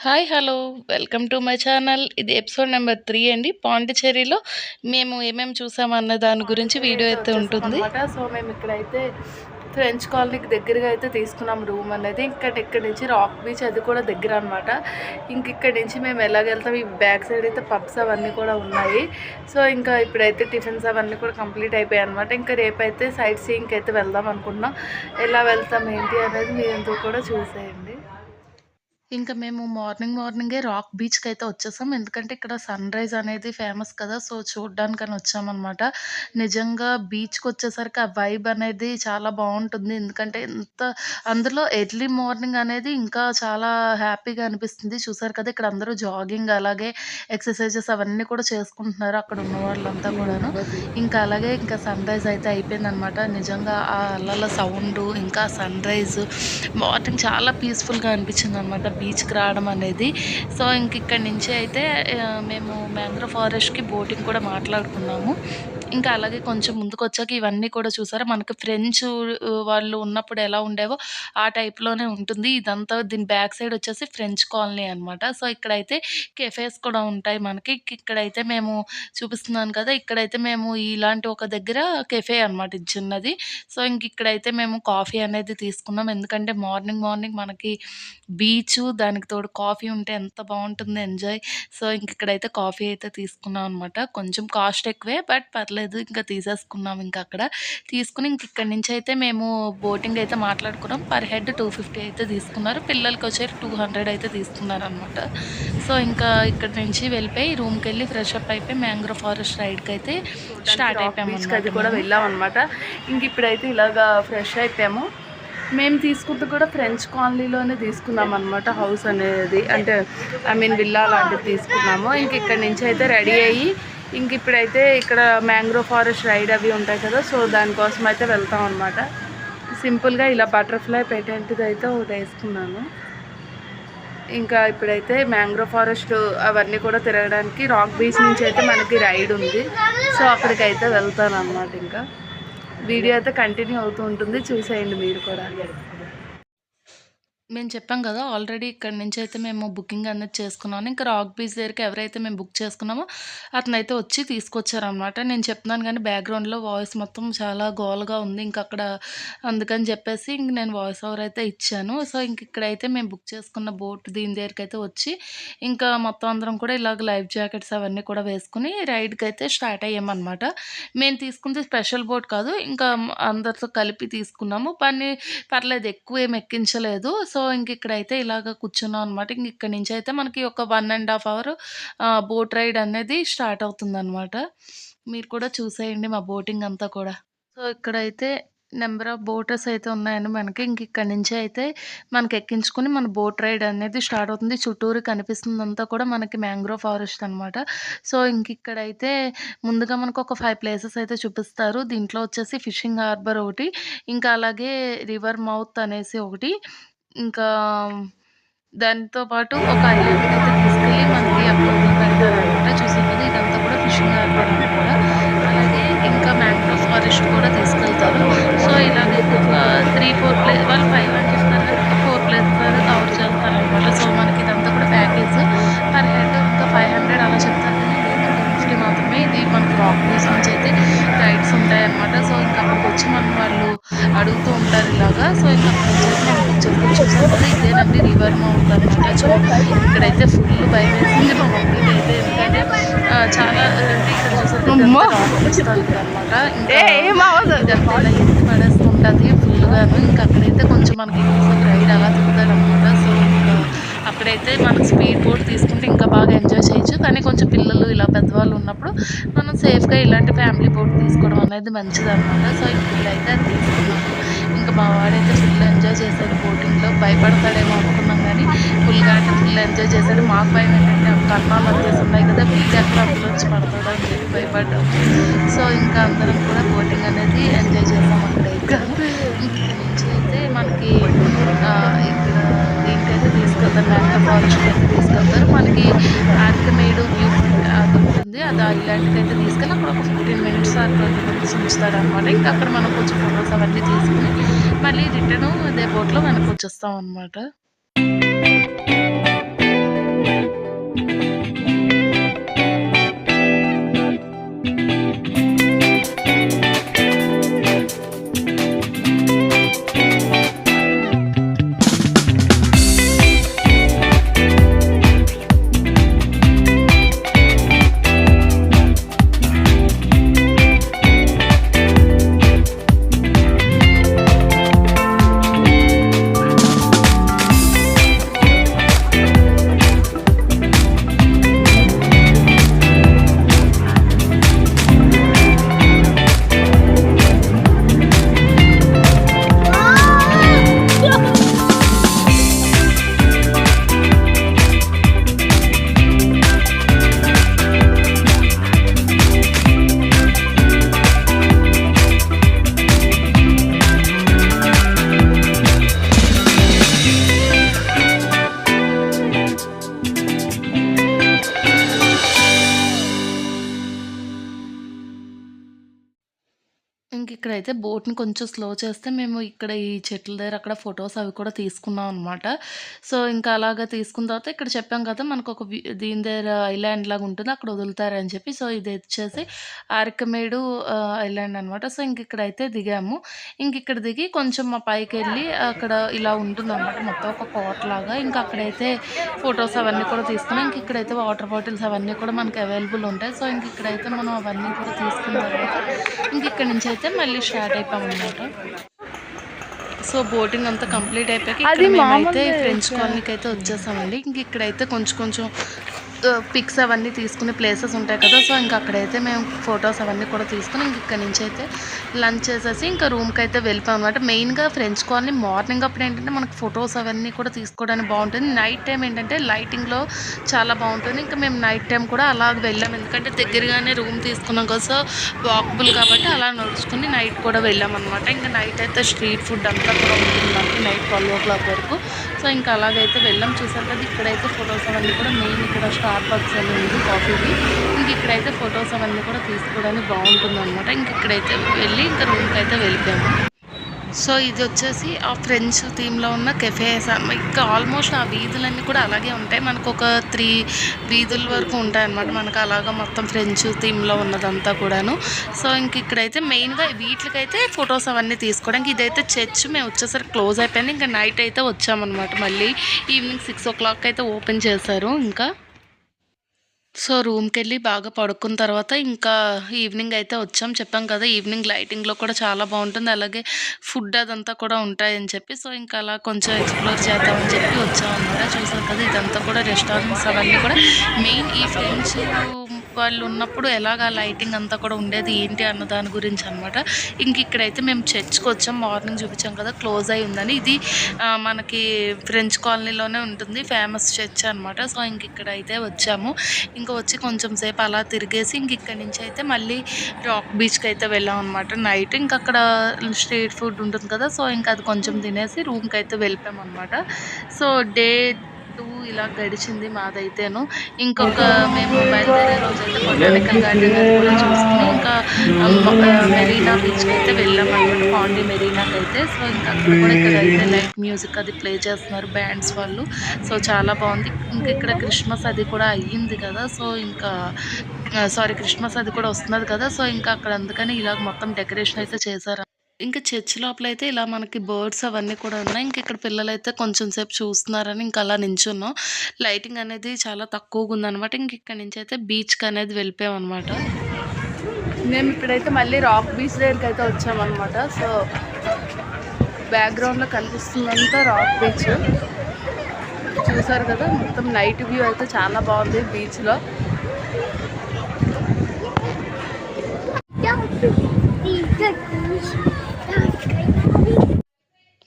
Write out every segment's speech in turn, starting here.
Hi! Hello! Welcome to my channel. ఇది episode number 3 అండి. పాండిచ్చేరిలో మేము ఏమేమి చూసామన్న దాని గురించి పాండిచ్చేరి వీడియో అయితే ఉంటుంది. వచ్చేసామన్నమాట. సో, మేము ఇక్కడైతే ఫ్రెంచ్ కాలనీకి దగ్గరగా అయితే తీసుకున్నాం రూమ్ అనేది. ఇక్కడి నుంచి రాక్ బీచ్ అది కూడా దగ్గర అనమాట. ఇక్కడి నుంచి మేము ఎలాగెళ్తాం, ఈ బ్యాక్ సైడ్ అయితే పబ్స్ అవన్నీ కూడా ఉన్నాయి. సో, ఇంకా ఇప్పుడైతే టిఫిన్స్ అవన్నీ కూడా కంప్లీట్ అయిపోయాయి అనమాట. ఇంకా రేపైతే సైట్ సీయింగ్కి అయితే వెళ్దాం అనుకుంటున్నాం. ఎలా వెళ్తాం ఏంటి అనేది మీరంతా కూడా చూసేయండి. ఇంకా మేము మార్నింగే రాక్ బీచ్‌కైతే వచ్చేసాం. ఎందుకంటే ఇక్కడ సన్‌రైజ్ అనేది ఫేమస్ కదా! సో, చూడ్డానికని వచ్చామనమాట. నిజంగా బీచ్‌కొచ్చేసరికి ఆ వైబ్ అనేది చాలా బావుంటుంది. ఎందుకంటే అందులో ఎర్లీ మార్నింగ్ అనేది ఇంకా చాలా హ్యాపీగా అనిపిస్తుంది. చూసారు కదా! ఇక్కడ అందరూ జాగింగ్ అలాగే ఎక్సర్‌సైజెస్ అవన్నీ కూడా చేసుకుంటున్నారు అక్కడ ఉన్న వాళ్ళంతా కూడాను. ఇంకా సన్‌రైజ్ అయితే అయిపోయిందనమాట. నిజంగా ఆ అలల సౌండు, ఇంకా సన్‌రైజ్ మార్నింగ్ చాలా పీస్‌ఫుల్‌గా అనిపించిందనమాట బీచ్‌కి రావడం అనేది. సో, ఇక్కడి నుంచి అయితే మేము మ్యాంగ్రోవ్ ఫారెస్ట్‌కి బోటింగ్ కూడా మాట్లాడుకున్నాము. ఇంకా అలాగే కొంచెం ముందుకొచ్చాక ఇవన్నీ కూడా చూసారా మనకి ఫ్రెంచు వాళ్ళు ఉన్నప్పుడు ఎలా ఉండేవో ఆ టైప్‌లోనే ఉంటుంది. దీని బ్యాక్ సైడ్ వచ్చేసి ఫ్రెంచ్ కాలనీ అనమాట. సో, ఇక్కడైతే కెఫేస్ కూడా ఉంటాయి మనకి. ఇక్కడైతే మేము చూపిస్తున్నాను కదా! ఇక్కడైతే మేము ఇలాంటి ఒక దగ్గర కెఫే అనమాట ఇది చిన్నది. సో, ఇక్కడైతే మేము కాఫీ అనేది తీసుకున్నాం. ఎందుకంటే మార్నింగ్ మనకి బీచు, దానికి తోడు కాఫీ ఉంటే ఎంత బావుంటుంది ఎంజాయ్. సో, ఇక్కడైతే కాఫీ అయితే తీసుకున్నాం అనమాట. కొంచెం కాస్ట్ ఎక్కువే బట్ పర్లేదు. తీసేసుకున్నాం అక్కడ. తీసుకొని ఇక్కడి నుంచయితే మేము బోటింగ్ అయితే మాట్లాడుకున్నాం. పర్ హెడ్ 250 అయితే తీసుకున్నారు. పిల్లలకొచ్చేసి 200 అయితే తీసుకున్నారనమాట. సో, ఇక్కడి నుంచి వెళ్ళిపోయి రూమ్‌కెళ్ళి ఫ్రెష్ అప్ అయిపోయి మ్యాంగ్రోవ్ ఫారెస్ట్ రైడ్‌కైతే స్టార్ట్ బీచ్‌కి అది అయిపోయామనమాట కూడా మేము. వెళ్ళామన్నమాట. ఇప్పుడైతే ఇలాగా ఫ్రెష్ అయిపోయాము. మేము తీసుకుంది కూడా ఫ్రెంచ్ కాలనీలోనే తీసుకున్నామన్నమాట. హౌస్ అనేది అంటే విల్లా లాంటిది తీసుకున్నాము. ఇక్కడి నుంచి అయితే రెడీ అయ్యి ఇప్పుడైతే ఇక్కడ మ్యాంగ్రోవ్ ఫారెస్ట్ రైడ్ అవి ఉంటాయి కదా! సో, దానికోసం అయితే వెళ్తాం అనమాట. సింపుల్గా ఇలా బటర్ఫ్లై పెటెంట్ది అయితే ఒకటి వేసుకున్నాను. ఇప్పుడైతే మ్యాంగ్రోవ్ ఫారెస్ట్ అవన్నీ కూడా తిరగడానికి రాక్ బీచ్ నుంచి అయితే మనకి రైడ్ ఉంది. సో, అక్కడికైతే వెళ్తాను అనమాట. వీడియో అయితే కంటిన్యూ అవుతూ ఉంటుంది, చూసేయండి మీరు కూడా. మేము చెప్పాం కదా! ఆల్రెడీ ఇక్కడి నుంచయితే మేము బుకింగ్ అనేది చేసుకున్నాను. ఇంకా రాక్ బీచ్ దగ్గరికి ఎవరైతే మేము బుక్ చేసుకున్నామో అతనైతే వచ్చి తీసుకొచ్చారనమాట. నేను చెప్తున్నాను గానీ బ్యాక్‌గ్రౌండ్‌లో వాయిస్ మొత్తం చాలా గోలగా ఉంది. అందుకని చెప్పేసి నేను వాయిస్ ఓవర్ అయితే ఇచ్చాను. సో, ఇక్కడైతే మేము బుక్ చేసుకున్న బోట్ దీని దగ్గరికైతే వచ్చి ఇంకా మొత్తం అందరం కూడా ఇలాగ లైఫ్ జాకెట్స్ అవన్నీ కూడా వేసుకొని రైడ్‌కైతే స్టార్ట్ అయ్యామనమాట. మేము తీసుకుంది స్పెషల్ బోట్ కాదు. అందరితో కలిపి తీసుకున్నాము. పర్లేదు ఎక్కువేమి ఎక్కించలేదు. సో, ఇక్కడైతే ఇలాగ కూర్చున్నాం అనమాట. ఇక్కడి నుంచయితే మనకి ఒక 1 ½ అవర్ బోట్ రైడ్ అనేది స్టార్ట్ అవుతుందనమాట. మీరు కూడా చూసేయండి మా బోటింగ్ అంతా కూడా. సో, ఇక్కడైతే నంబర్ ఆఫ్ బోటర్స్ అయితే ఉన్నాయండి మనకి. ఇక్కడి నుంచి అయితే మనకి ఎక్కించుకొని మన బోట్ రైడ్ అనేది స్టార్ట్ అవుతుంది. చుట్టూరు కనిపిస్తుందంతా కూడా మనకి మ్యాంగ్రోవ్ ఫారెస్ట్ అనమాట. సో, ఇక్కడైతే ముందుగా మనకు ఒక 5 ప్లేసెస్ అయితే చూపిస్తారు. దీంట్లో వచ్చేసి ఫిషింగ్ హార్బర్ ఒకటి, ఇంకా అలాగే రివర్ మౌత్ అనేసి ఒకటి, ఇంకా దానితో పాటు ఒక ఐలాండ్‌కైతే తీసుకెళ్ళి మనకి అక్కడ వదిలిపెడతారనమాట. చూసారు కదా! ఇదంతా కూడా ఫిషింగ్ హార్బర్ అనమాట. అలాగే ఇంకా మ్యాంగ్రోవ్ ఫారెస్ట్ కూడా తీసుకెళ్తారు. సో, ఇలాగే ఒక 3, 4 వాళ్ళు 5 అని చెప్తారు కానీ ఒక 4 ప్లేసెస్ అయితే కవర్ చేస్తారనమాట. సో, మనకి ఇదంతా కూడా ప్యాకేజ్. పర్ హెడ్ ఇంకా 500 అలా చెప్తారు కానీ లేదు 250 మాత్రమే. ఇది మనకి రాక్ బీచ్ నుంచి అయితే రైడ్స్ ఉంటాయన్నమాట. సో, అక్కడికొచ్చి వాళ్ళు అడుగుతూ ఉంటారు ఇలాగా. సో, అక్కడొచ్చేసి మనం బుక్ చేసుకొని చూసారు కదా! ఇదేనండి రివర్ మౌత్ అనమాట. సో, ఇక్కడైతే ఫుల్ భయమేసింది మా మమ్మీకైతే. ఎందుకంటే చాలా అంటే ఇక్కడ చూసారు ఇదంతా రాక్ బీచ్ తాలూకనమాట. ఇదంతా ఇలా ఎత్తి పడేస్తూ ఉంటది ఫుల్‌గాను. అక్కడైతే కొంచెం మనకి రైడ్ అలా తిప్పుతాడనమాట. సో, అక్కడైతే మనకు స్పీడ్ బోట్ తీసుకుంటే ఇంకా బాగా ఎంజాయ్ చేయొచ్చు. కానీ కొంచెం పిల్లలు ఇలా పెద్దవాళ్ళు ఉన్నప్పుడు మనం సేఫ్‌గా ఇలాంటి ఫ్యామిలీ బోట్ తీసుకోవడం అనేది మంచిదనమాట. సో, ఇప్పుడైతే అది తీసుకున్నాము. మా వాడైతే ఫుల్ ఎంజాయ్ చేశాడు బోటింగ్‌లో. భయపడతాడేమో అనుకున్నాం కానీ ఫుల్ ఎంజాయ్ చేశాడు. మాకు భయం ఏంటంటే కన్నాలు వచ్చేసి ఉన్నాయి కదా! ఎక్కడ అందులోంచి పడతాడో అని చెప్పి భయపడ్డాము. సో, అందరం కూడా బోటింగ్ అనేది ఎంజాయ్ చేసాం అక్కడైతే. ఇక్కడి నుంచి అయితే మనకి ఇక్కడ దీనికైతే తీసుకెళ్తారు. మ్యాంగ్రోవ్ ఫారెస్ట్‌కి అయితే తీసుకెళ్తారు. మనకి ఆర్కిమేడు వ్యూ పాయింట్ అది ఉంటుంది. అది ఆ ఐలాండ్‌కైతే తీసుకెళ్ళి అక్కడ ఒక 15 మినిట్స్ ఆర్ 20 మినిట్స్ ఉంచుతారనమాట. అక్కడ మనం కొంచెం ఫోటోస్ అవన్నీ తీసుకొని మళ్ళీ రిటర్ను అదే బోట్‌లో వెనక్కొచ్చేస్తామనమాట. ఇంకిక్కడైతే బోట్‌ని కొంచెం స్లో చేస్తే మేము ఇక్కడ ఈ చెట్ల దగ్గర అక్కడ ఫోటోస్ అవి కూడా తీసుకున్నాం అనమాట. సో, ఇంకా అలాగా తీసుకున్న తర్వాత ఇక్కడ చెప్పాం కదా! మనకొక దీని దగ్గర ఐలాండ్ లాగా ఉంటుంది. అక్కడ వదులుతారని చెప్పి. సో, ఇదొచ్చేసి అరకమేడు ఐలాండ్ అనమాట. సో, ఇంకిక్కడైతే దిగాము. ఇంకిక్కడ దిగి కొంచెం పైకెళ్ళి అక్కడ ఇలా ఉంటుందనమాట. మొత్తం ఒక కోటలాగా. ఇంకా అక్కడైతే ఫోటోస్ అవన్నీ కూడా తీసుకున్నాం. ఇంకిక్కడైతే వాటర్ బాటిల్స్ అవన్నీ కూడా మనకి అవైలబుల్ ఉంటాయి. సో, ఇంకిక్కడైతే మనం అవన్నీ కూడా తీసుకున్న తర్వాత ఇంకిక్కడి నుంచయితే మళ్ళీ స్టార్ట్ అయిపోయామనమాట. సో, బోటింగ్ అంతా కంప్లీట్ అయిపోయాక ఇక్కడ మేమైతే ఫ్రెంచ్ కాలనీకైతే వచ్చేసామండి. ఇంకిక్కడైతే కొంచెం కొంచెం పిక్స్ అవన్నీ తీసుకునే ప్లేసెస్ ఉంటాయి కదా! సో, ఇంక అక్కడైతే మేము ఫోటోస్ అవన్నీ కూడా తీసుకొని ఇంకిక్కడి నుంచయితే లంచ్ చేసేసి ఇంకా రూమ్‌కైతే వెళ్ళిపోయామనమాట. మెయిన్‌గా ఫ్రెంచ్ కాలనీ మార్నింగ్ అప్పుడు ఏంటంటే మనకు ఫోటోస్ అవన్నీ కూడా తీసుకోవడానికి బావుంటుంది. నైట్ టైమ్ ఏంటంటే లైటింగ్‌లో చాలా బావుంటుంది. ఇంకా మేము నైట్ టైమ్ కూడా అలాగ వెళ్ళాము. ఎందుకంటే దగ్గరగానే రూమ్ తీసుకున్నాం కదా! సో, వాకబుల్ కాబట్టి అలా నడుచుకొని నైట్ కూడా వెళ్ళామనమాట. ఇంక నైట్ అయితే స్ట్రీట్ ఫుడ్ అంతా కూడా ఉంటుంది మనకి నైట్ 12:00 వరకు. సో, ఇంకా అలాగైతే వెళ్ళాం. చూసారు కదా! ఇక్కడైతే ఫోటోస్ అవన్నీ కూడా మెయిన్ ఇక్కడ స్టార్ బక్స్ అని ఉంది కాఫీది. ఇంకిక్కడైతే ఫోటోస్ అవన్నీ కూడా తీసుకోవడానికి బావుంటుందనమాట. ఇంకిక్కడైతే వెళ్ళి ఇంకా రూమ్‌కైతే వెళ్ళిపోయాము. సో, ఇదొచ్చేసి ఆ ఫ్రెంచ్ థీమ్‌లో ఉన్న కెఫేస్ ఇంకా ఆల్మోస్ట్ ఆ వీధులన్నీ కూడా అలాగే ఉంటాయి. మనకొక 3 వీధుల వరకు ఉంటాయన్నమాట. మనకు అలాగా మొత్తం ఫ్రెంచ్ థీమ్‌లో ఉన్నదంతా కూడాను. సో, ఇంకిక్కడైతే మెయిన్‌గా వీటిలకైతే ఫోటోస్ అవన్నీ తీసుకోవడానికి ఇదైతే చర్చ్ మేము వచ్చేసరికి క్లోజ్ అయిపోయింది. ఇంకా నైట్ అయితే వచ్చామన్నమాట. మళ్ళీ ఈవినింగ్ 6:00 అయితే ఓపెన్ చేశారు ఇంకా. సో, రూమ్‌కెళ్ళి బాగా పడుకున్న తర్వాత ఇంకా ఈవినింగ్ అయితే వచ్చాం. చెప్పాం కదా! ఈవినింగ్ లైటింగ్‌లో కూడా చాలా బావుంటుంది. అలాగే ఫుడ్ అదంతా కూడా ఉంటాయని చెప్పి, సో, ఇంకా అలా కొంచెం ఎక్స్‌ప్లోర్ చేద్దామని చెప్పి వచ్చామన్నమాట. చూసారు కదా! ఇదంతా కూడా రెస్టారెంట్స్ అవన్నీ కూడా మెయిన్ ఈ ఫ్రెండ్స్ వాళ్ళు ఉన్నప్పుడు ఎలాగా లైటింగ్ అంతా కూడా ఉండేది ఏంటి అన్న దాని గురించి అనమాట. ఇంకిక్కడైతే మేము చర్చ్‌కొచ్చాం. మార్నింగ్ చూపించాం కదా! క్లోజ్ అయి ఉందని. ఇది మనకి ఫ్రెంచ్ కాలనీలోనే ఉంటుంది. ఫేమస్ చర్చ్ అనమాట. సో, ఇంకిక్కడైతే వచ్చాము. ఇంకా వచ్చి కొంచెం సేపు అలా తిరిగేసి ఇంకిక్కడి నుంచి అయితే మళ్ళీ రాక్ బీచ్‌కైతే వెళ్ళామనమాట నైట్. ఇంకక్కడ స్ట్రీట్ ఫుడ్ ఉంటుంది కదా! సో, ఇంకా అది కొంచెం తినేసి రూమ్‌కైతే వెళ్ళిపోయామనమాట. సో, డే 2 ఇలా గడిచింది మాదైతేను. ఇంకొక మేము బయలుదేరే రోజైతే బొటానికల్ గార్డెన్ అది కూడా చూసుకొని ఇంకా మెరీనా బీచ్‌కైతే వెళ్ళామనమాట. పాండి మెరీనాకైతే. సో, ఇంకా అక్కడ కూడా ఇక్కడైతే లైట్ మ్యూజిక్ అది ప్లే చేస్తున్నారు బ్యాండ్స్ వాళ్ళు. సో, చాలా బావుంది. ఇంక ఇక్కడ క్రిస్మస్ అది కూడా అయ్యింది కదా! సో, ఇంకా సారీ క్రిస్మస్ అది కూడా వస్తున్నది కదా! సో, ఇంకా అక్కడ అందుకని ఇలాగ మొత్తం డెకరేషన్ అయితే చేశారు. ఇంకా చర్చ్ లోపలైతే ఇలా మనకి బర్డ్స్ అవన్నీ కూడా ఉన్నాయి. ఇంక ఇక్కడ పిల్లలైతే కొంచెం సేపు చూస్తున్నారని ఇంక అలా నించున్నాం. లైటింగ్ అనేది చాలా తక్కువగుందనమాట. ఇంక ఇక్కడి నుంచయితే బీచ్‌కనేది వెళ్ళిపోయామనమాట. మేము ఇప్పుడైతే మళ్ళీ రాక్ బీచ్ దగ్గరికైతే వచ్చామన్నమాట. సో, బ్యాక్‌గ్రౌండ్‌లో కనిపిస్తుందంతా రాక్ బీచ్. చూసారు కదా! మొత్తం నైట్ వ్యూ అయితే చాలా బాగుంది బీచ్‌లో.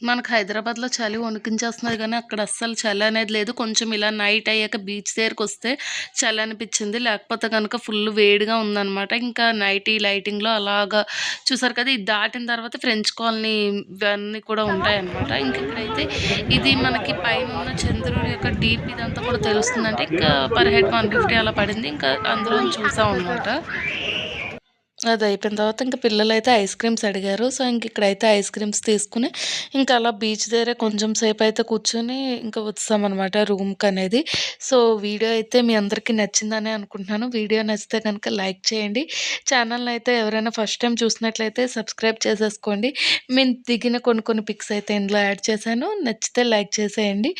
మనకు హైదరాబాద్‌లో చలి వణికించేస్తున్నది గానీ, అక్కడ అస్సలు చలి అనేది లేదు. కొంచెం ఇలా నైట్ అయ్యాక బీచ్ దగ్గరకొస్తే చలి అనిపిచ్చింది. లేకపోతే గనుక ఫుల్ వేడిగా ఉందనమాట. ఇంకా నైట్ ఈ లైటింగ్‌లో అలాగా చూసారు కదా! ఇది దాటిన తర్వాత ఫ్రెంచ్ కాలనీ ఇవన్నీ కూడా ఉంటాయన్నమాట. ఇంక ఇక్కడైతే ఇది మనకి పైనున్న చంద్రుడి యొక్క డీప్ ఇదంతా కూడా తెలుస్తుందంటే ఇంకా పర్ హెడ్ 150 అలా పడింది. ఇంకా అందులోని చూసామనమాట. అదయిపోయిన తర్వాత ఇంక పిల్లలైతే ఐస్ క్రీమ్స్ అడిగారు. సో, ఇంకిక్కడైతే ఐస్ క్రీమ్స్ తీసుకొని, ఇంకా అలా బీచ్ దగ్గర కొంచెం సేపయితే కూర్చొని ఇంకా వచ్చేసామనమాట రూమ్‌కనేది. సో, వీడియో అయితే మీ అందరికీ నచ్చిందనే అనుకుంటున్నాను. వీడియో నచ్చితే గనుక లైక్ చేయండి. ఛానల్‌నయితే ఎవరైనా ఫస్ట్ టైమ్ చూసినట్లయితే సబ్స్క్రైబ్ చేసేసుకోండి. మేము దిగిన కొన్ని కొన్ని పిక్స్ అయితే ఇందులో యాడ్ చేశాను. నచ్చితే లైక్ చేసేయండి.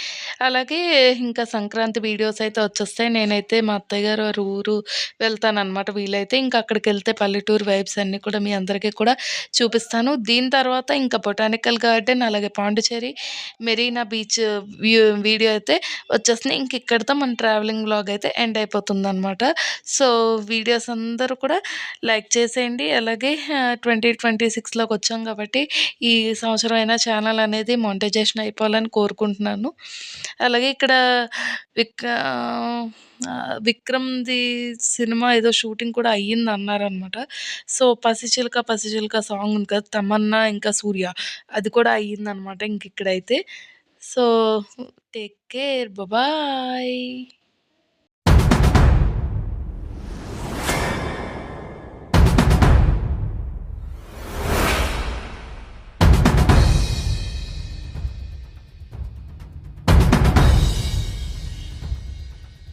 అలాగే ఇంకా సంక్రాంతి వీడియోస్ అయితే వచ్చేస్తాయి. నేనైతే మా అత్తయ్య గారు వారి ఊరు వెళ్తాననమాట వీలైతే. ఇంక అక్కడికెళ్తే పల్లెటూరు వైబ్స్ అన్నీ కూడా మీ అందరికీ కూడా చూపిస్తాను. దీని తర్వాత ఇంకా బొటానికల్ గార్డెన్, అలాగే పాండిచ్చేరి, మెరీనా బీచ్ వీడియో అయితే వచ్చేస్తున్నాయి. ఇంక ఇక్కడితో మన ట్రావెలింగ్ వ్లాగ్ అయితే ఎండ్ అయిపోతుందనమాట. సో, వీడియోస్ అందరూ కూడా లైక్ చేసేయండి. అలాగే 2026లోకి వచ్చాం కాబట్టి ఈ సంవత్సరం అయినా ఛానల్ అనేది మానిటైజేషన్ అయిపోవాలని కోరుకుంటున్నాను. అలాగే ఇక్కడ విక్ విక్రమ్‌ది సినిమా ఏదో షూటింగ్ కూడా అయ్యిందన్నారనమాట. సో, 'పసిచిలుక పసిచిలుక' సాంగ్ ఉంది కదా! తమన్నా ఇంకా సూర్య అది కూడా అయ్యిందనమాట ఇంకిక్కడైతే. So, take care. బాయ్.